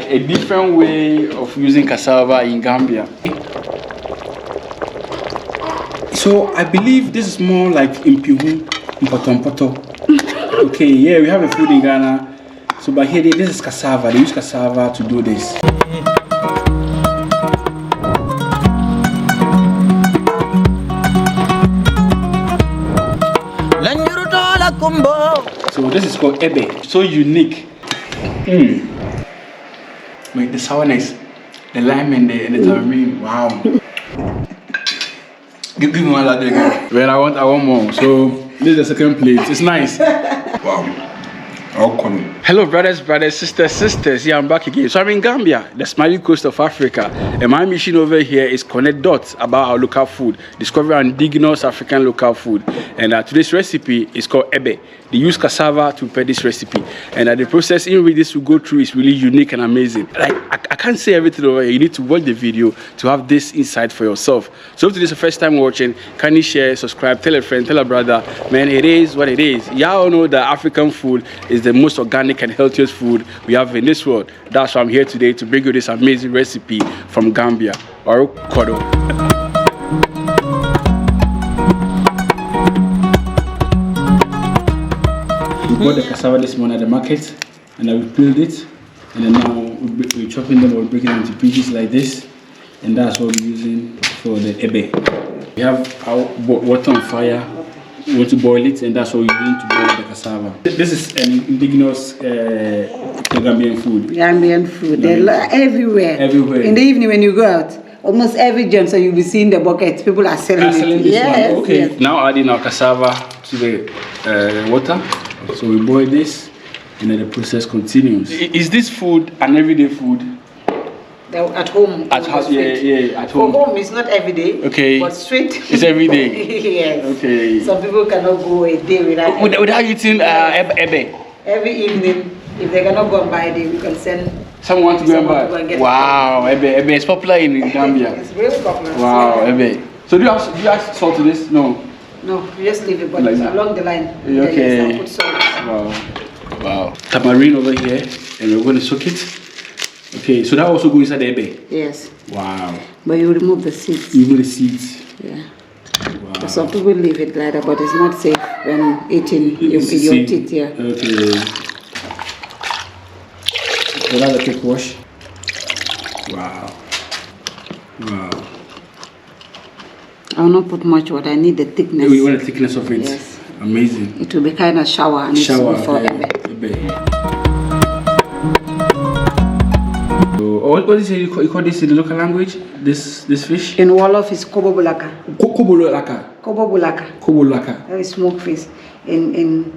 a different way of using cassava in Gambia. So I believe this is more like impihu, poto. Okay, yeah, we have a food in Ghana. So but here this is cassava. They use cassava to do this. So this is called Ebbeh. So unique. Like the sourness, the lime and the tamarine. Wow. Give me one like that. Well, I want more. So this is the second plate. It's nice. Wow. Hello brothers, sisters. Yeah, I'm back again. So I'm in Gambia, the smiling coast of Africa, and my mission over here is connect dots about our local food, discover indigenous African local food. And today's recipe is called Ebbeh. They use cassava to prepare this recipe, and the process in which this will go through is really unique and amazing. Like I can't say everything over here. You need to watch the video to have this insight for yourself. So if this is the first time watching, kindly share, subscribe, tell a friend, tell a brother. Man, it is what it is. Y'all know that African food is the most organic and healthiest food we have in this world. That's why I'm here today to bring you this amazing recipe from Gambia. Or Kodo. We bought the cassava this morning at the market, and then we peeled it, and then now we're chopping them or breaking them into pieces like this, and that's what we're using for the Ebbeh. We have our water on fire. We want to boil it, and that's what we're using to boil the cassava. This is an indigenous Gambian food. Gambian food. They're everywhere. Everywhere. In the evening when you go out, almost every gym, so you'll be seeing the buckets. People are selling it. This yes, one. Okay. Yes. Now adding our cassava to the water. So we boil this, and then the process continues. Is this food an everyday food? At home. At home, yeah, at home. For home, it's not every day. Okay. But street. It's every day. Yes. Okay. Some people cannot go a day without eating Ebbeh. Every evening, if they cannot go and buy it, we can send someone to go and buy. Wow, Ebbeh is popular in Gambia. It's really popular. Wow, Ebbeh. So do you add salt to this? No. No, you just leave it, but like along the line. Okay. Put salt. Wow. Tamarine over here, and we're going to soak it. Okay, so that also goes inside the Ebbeh? Yes. Wow. But you remove the seeds. You remove the seeds? Yeah. Wow. Some people leave it like that, but it's not safe when eating your teeth, yeah. Okay. So that's a quick wash. Wow. Wow. I will not put much water, I need the thickness. You want the thickness of it? Yes. Amazing. It will be kind of shower and shower, it's for Ebbeh. What is it? You call this in the local language? This fish? In Wolof is kobobulaka. Kobobulaka. Kobobulaka. Kobobulaka. That is smoked fish. In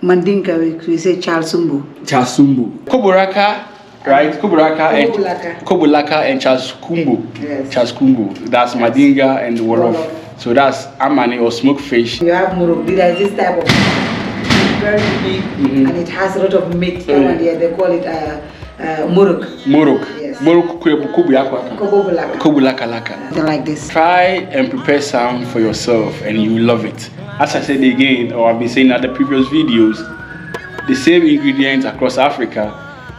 Mandinka we say chalsumbu. Chalsumbu. Koburaka, right? Koburaka and Kobulaka and Chalskumbu. Yes. Chalskumbu. That's Mandinka and Wolof. So that's amani or smoked fish. You have muruk. There is this type of very big and it has a lot of meat. They call it muruk. Muruk. Yes. Muruk Kobulaka. Kobulaka laka. They like this. Try and prepare some for yourself and you love it. As I said again, or I've been saying in the previous videos, the same ingredients across Africa,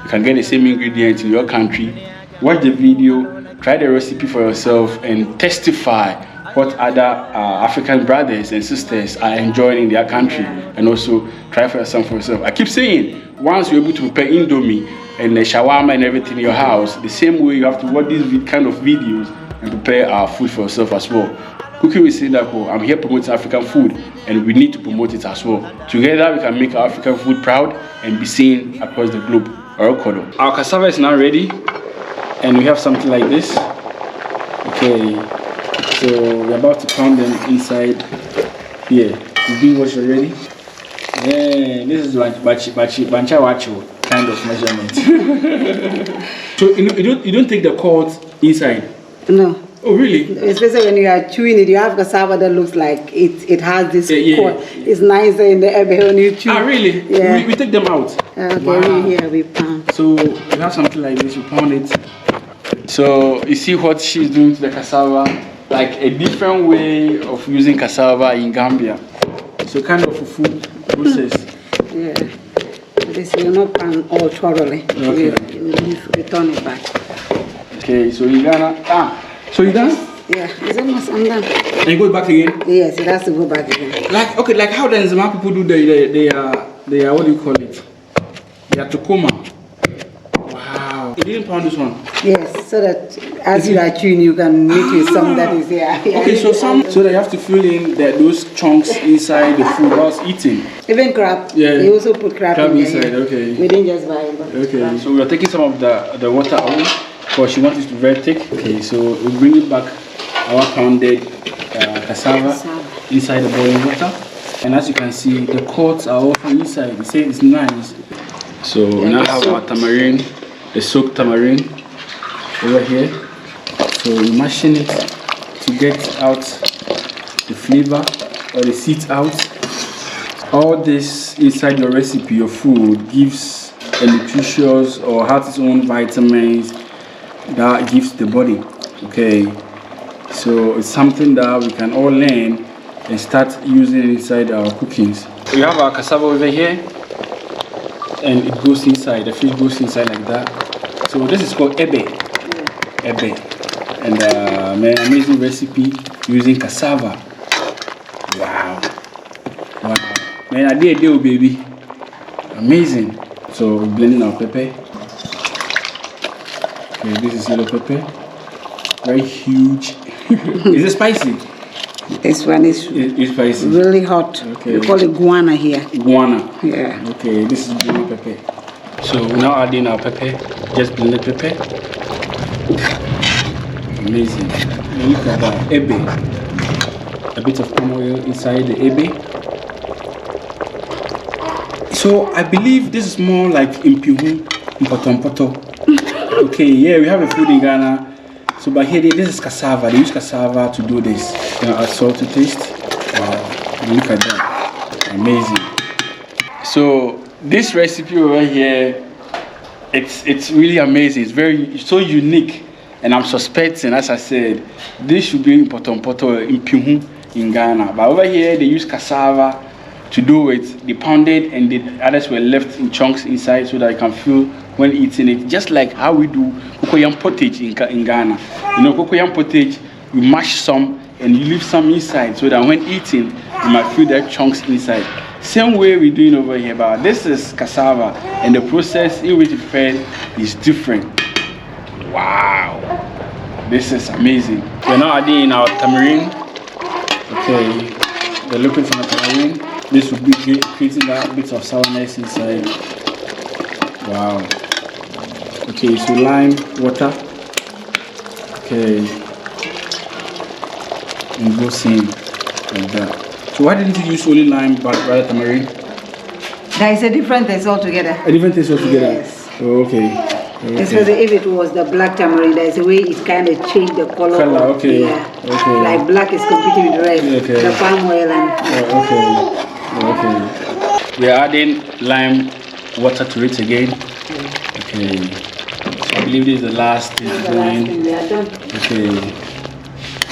you can get the same ingredients in your country. Watch the video, try the recipe for yourself, and testify what other African brothers and sisters are enjoying in their country, and also try for yourself. I keep saying, once you're able to prepare Indomie and the shawarma and everything in your house, the same way you have to watch these kind of videos and prepare our food for yourself as well. Cooking with Sindaco, I'm here promoting African food, and we need to promote it as well. Together we can make our African food proud and be seen across the globe. Our cassava is now ready, and we have something like this. Okay, so we're about to pound them inside here. The bean wash already. Yeah, this is bancha wacho kind of measurement. So you don't take the cords inside? No. Oh really? Especially when you are chewing it, you have cassava that looks like it has this cord. It's nicer in the Ebbeh when you chew. Ah really? Yeah. We take them out. Okay, wow. we pound. So we have something like this, we pound it. So you see what she's doing to the cassava, like a different way of using cassava in Gambia. So kind of a food process. Yeah. This will not pan all thoroughly. Okay. We return it back. Okay, so in Ghana, so you done? Yeah, it's almost, I'm done. And you go back again? Yes, it has to go back again. Like, okay, like how then Zama people do they are, what do you call it? They are tokoma. Wow. You didn't pound this one? Yes, so that as you are chewing, you can make with some that is here. Okay, so so that you have to fill in those chunks inside the food whilst eating. Even crab. Yeah. You also put crab in inside, there. okay. We didn't just buy it. But Okay, crab. so we are taking some of the water away because she wants it to be very thick. Okay, so we bring it back our pounded cassava inside the boiling water. And as you can see, the cords are also inside. They say it's nice. So we now have our tamarine, the soaked tamarine over here. So we're mashing it to get out the flavor or the seeds out. All this inside your recipe, your food, gives a nutritious or has its own vitamins that gives the body. Okay, so it's something that we can all learn and start using inside our cookings. We have our cassava over here, and it goes inside. The fish goes inside like that. So this is called Ebbeh. Ebbeh, and an amazing recipe using cassava. Wow, wow, man! I did a deal, baby. Amazing. So we're blending our pepper. Okay, this is yellow pepper. Very huge. Is it spicy? This one is It's spicy. really hot. Okay. We call it guana here. Guana. Yeah. Okay, this is blended pepper. So we're now adding our pepper, just blended pepper. Amazing. Now look at that. Ebbeh. A bit of palm oil inside the ebbeh. So I believe this is more like impihu, mpotompoto. Okay, yeah, we have a food in Ghana. So, but here, this is cassava. They use cassava to do this. Add salt to taste. Wow, look at that. Amazing. So, this recipe over here, it's really amazing. It's so unique. And I'm suspecting, as I said, this should be in potompoto, in Pihu, in Ghana. But over here, they use cassava to do it. They pounded and the others were left in chunks inside so that you can feel when eating it, just like how we do cocoyam pottage in Ghana. You know, cocoyam pottage, you mash some and you leave some inside so that when eating, you might feel that chunks inside. Same way we're doing over here, but this is cassava and the process in which it's prepared is different. Wow, this is amazing. We're now adding in our tamarine. Okay, the liquid from the tamarine. This will be creating that bit of sourness inside. Wow. Okay, so lime, water. Okay. And goes in like that. So why didn't you use only lime but rather tamarind? There is a different taste altogether. A different taste altogether? Yes. Oh, okay. Especially if it was the black tamarind, there is a way it kind of changed the color. Okay. Yeah. Okay. Like black is competing with red. Okay. The palm oil and... Okay. We are adding lime water to it again. Okay. So I believe this is the last thing to go in. We are done. Okay.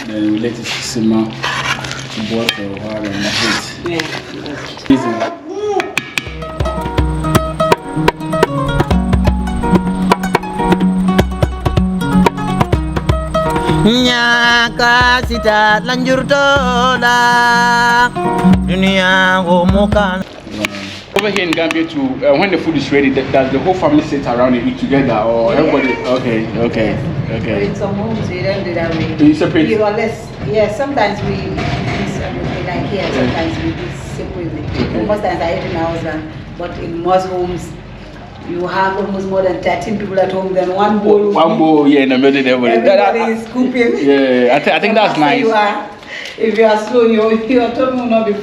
Then we let it simmer to boil for a while and that's it. Yeah. Easy. Nyaka sita lanjurtola dunia gomukan. Over here in Gambia too, when the food is ready, does the whole family sit around and eat together, or everybody? Okay. In some homes we don't do that way. Do you separate? We less. Yeah, sometimes we like here, sometimes we do separately. Okay. Most times I eat in my husband, but in most homes you have almost more than 13 people at home, then one bowl. One bowl, yeah, in the middle, Everybody is scooping. Yeah, I think that's nice. If you are slow, your tongue will not be full.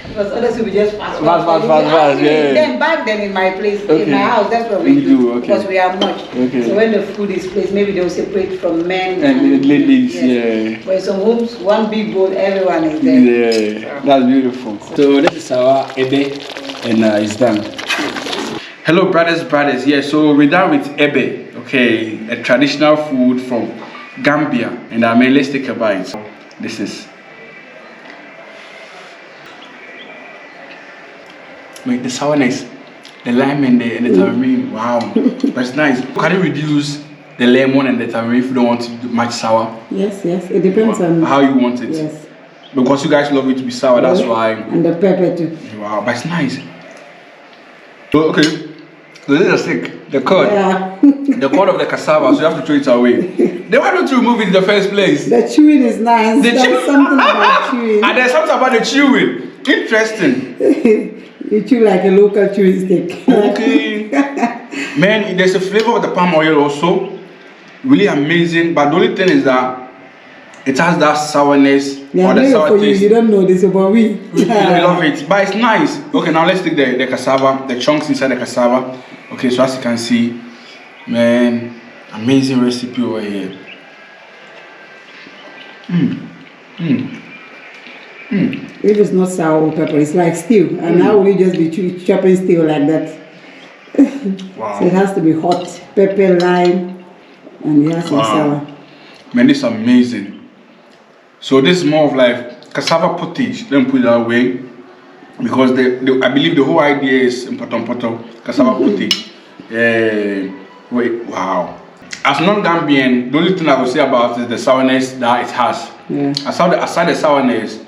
Because others will be just fast. Yeah. Then back then in my place, in my house, that's what we We do, okay. Because we are much. Okay. So when the food is placed, maybe they'll separate from men and ladies, yes. yeah. But in some homes, one big bowl, everyone is there. Yeah, that's beautiful. So this is our Ebbeh, and it's done. Hello brothers, yeah, so we're done with Ebbeh, okay, a traditional food from Gambia, and let's take a bite. This is, wait, the sourness, The lime and the tamarine. Wow, that's nice. Can you reduce the lemon and the tamarine if you don't want it much sour? Yes, it depends on how you want it. Yes. Because you guys love it to be sour, that's why. And the pepper too. Wow, but it's nice. So, okay, so this is a stick, the cord. Yeah. The cord of the cassava, so you have to throw it away. Then why don't you remove it in the first place? The chewing is nice. There's something about chewing. And there's something about the chewing. Interesting. You chew like a local chewing stick. Okay. Man, there's a flavor of the palm oil also. Really amazing. But the only thing is that it has that sourness or the sour taste. You don't know this, but we love it. But it's nice. Okay, now let's take the cassava, the chunks inside the cassava. Okay, so as you can see, man, amazing recipe over here. If it's not sour or pepper, it's like stew. And how will you just be chopping stew like that? Wow. So it has to be hot, pepper, lime, and it has to be sour. Man, this is amazing. So this is more of like cassava pottage. Let me put it that way, because I believe the whole idea is in poto cassava pottage. Wait, wow. As non-Gambian, the only thing I will say about it is the sourness that it has. Yeah. Aside the sourness,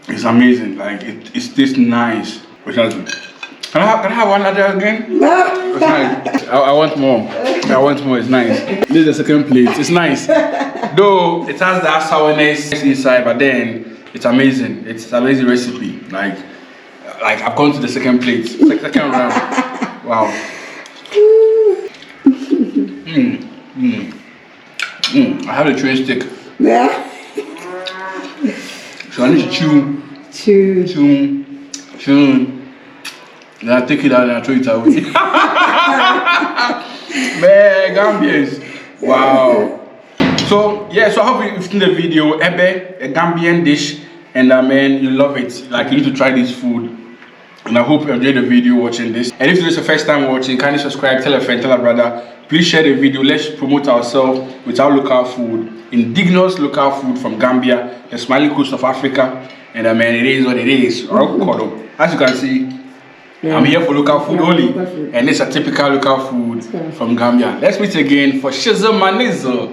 it's amazing. Like it tastes nice. Can I have one other again? It's nice. I want more. I want more. It's nice. This is the second plate. It's nice. Though it has that sourness inside, but then it's amazing. It's an amazing recipe. Like I've gone to the second plate, second round. Wow. I have a chewing stick. Yeah. So I need to chew. Then I take it out and I throw it away. Man, Gambians. Wow. So yeah, so I hope you've seen the video. Ebbeh, a Gambian dish, and man, you love it. Like you need to try this food. And I hope you enjoyed the video watching this. And if this is the first time watching, kindly subscribe, tell a friend, tell a brother. Please share the video. Let's promote ourselves with our local food, indigenous local food from Gambia, the smiling coast of Africa. And man, it is what it is. As you can see, I'm here for local food only, and it's a typical local food from Gambia. Let's meet again for Shizzle Manizzle.